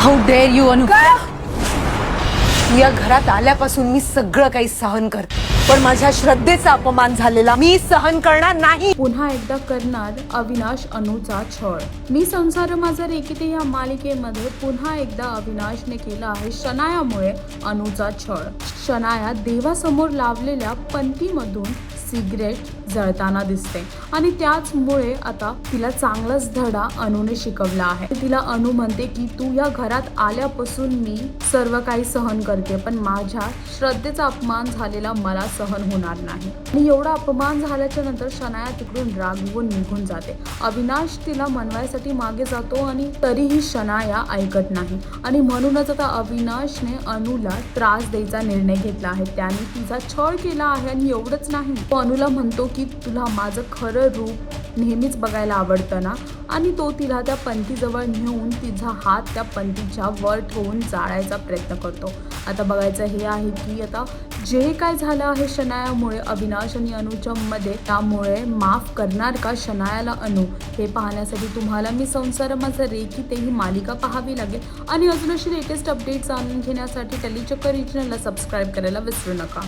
How dare you अनु, तू या घरात आल्यापासून मी सगळं काही सहन करते, पण माझ्या श्रद्धेचा अपमान झालेला मी सहन करणार नाही. पुन्हा एकदा करणार अविनाश अनुचा छळ. मी संसार माझा रेकिते या मालिकेमध्ये पुन्हा एकदा अविनाशने केला आहे शनायामुळे अनुचा छळ. शनाया देवासमोर लावलेल्या पंथीमधून सिगरेट जळताना दिसते आणि त्याचमुळे आता तिला चांगलाच धडा अनुने शिकवला आहे. तिला अनु म्हणते की तू या घरात आल्यापासून मी सर्व काही सहन करते, पण माझ्या श्रद्धेचा अपमान झालेला मला सहन होणार नाही. आणि एवढा अपमान झाल्याच्या नंतर शनाया तिकडून रागवून निघून जाते. अविनाश तिला मनवायसाठी मागे जातो आणि तरीही शनाया ऐकत नाही आणि म्हणूनच आता अविनाशने अनुला त्रास द्यायचा निर्णय घेतला आहे. त्याने तिचा छळ केला आहे आणि एवढंच नाही, तो अनुला म्हणतो की तुला माझं खरं रूप नेहमीच बघायला आवडतं ना, आणि तो तिला त्या पंथीजवळ नेऊन तिचा हात त्या पंथीच्या वर ठेवून जाळायचा प्रयत्न करतो. आता बघायचं हे आहे की आता जे काय झालं आहे शनायामुळे अविनाश आणि अनुच्या मध्ये, त्यामुळे माफ करणार का शनायाला अनु, हे पाहण्यासाठी तुम्हाला मी संसार माझा रेकिते ही मालिका पाहावी लागेल. आणि अजून अशी लेटेस्ट अपडेट्स जाणून घेण्यासाठी टेलीचक्कर रिजनलला सबस्क्राईब करायला विसरू नका.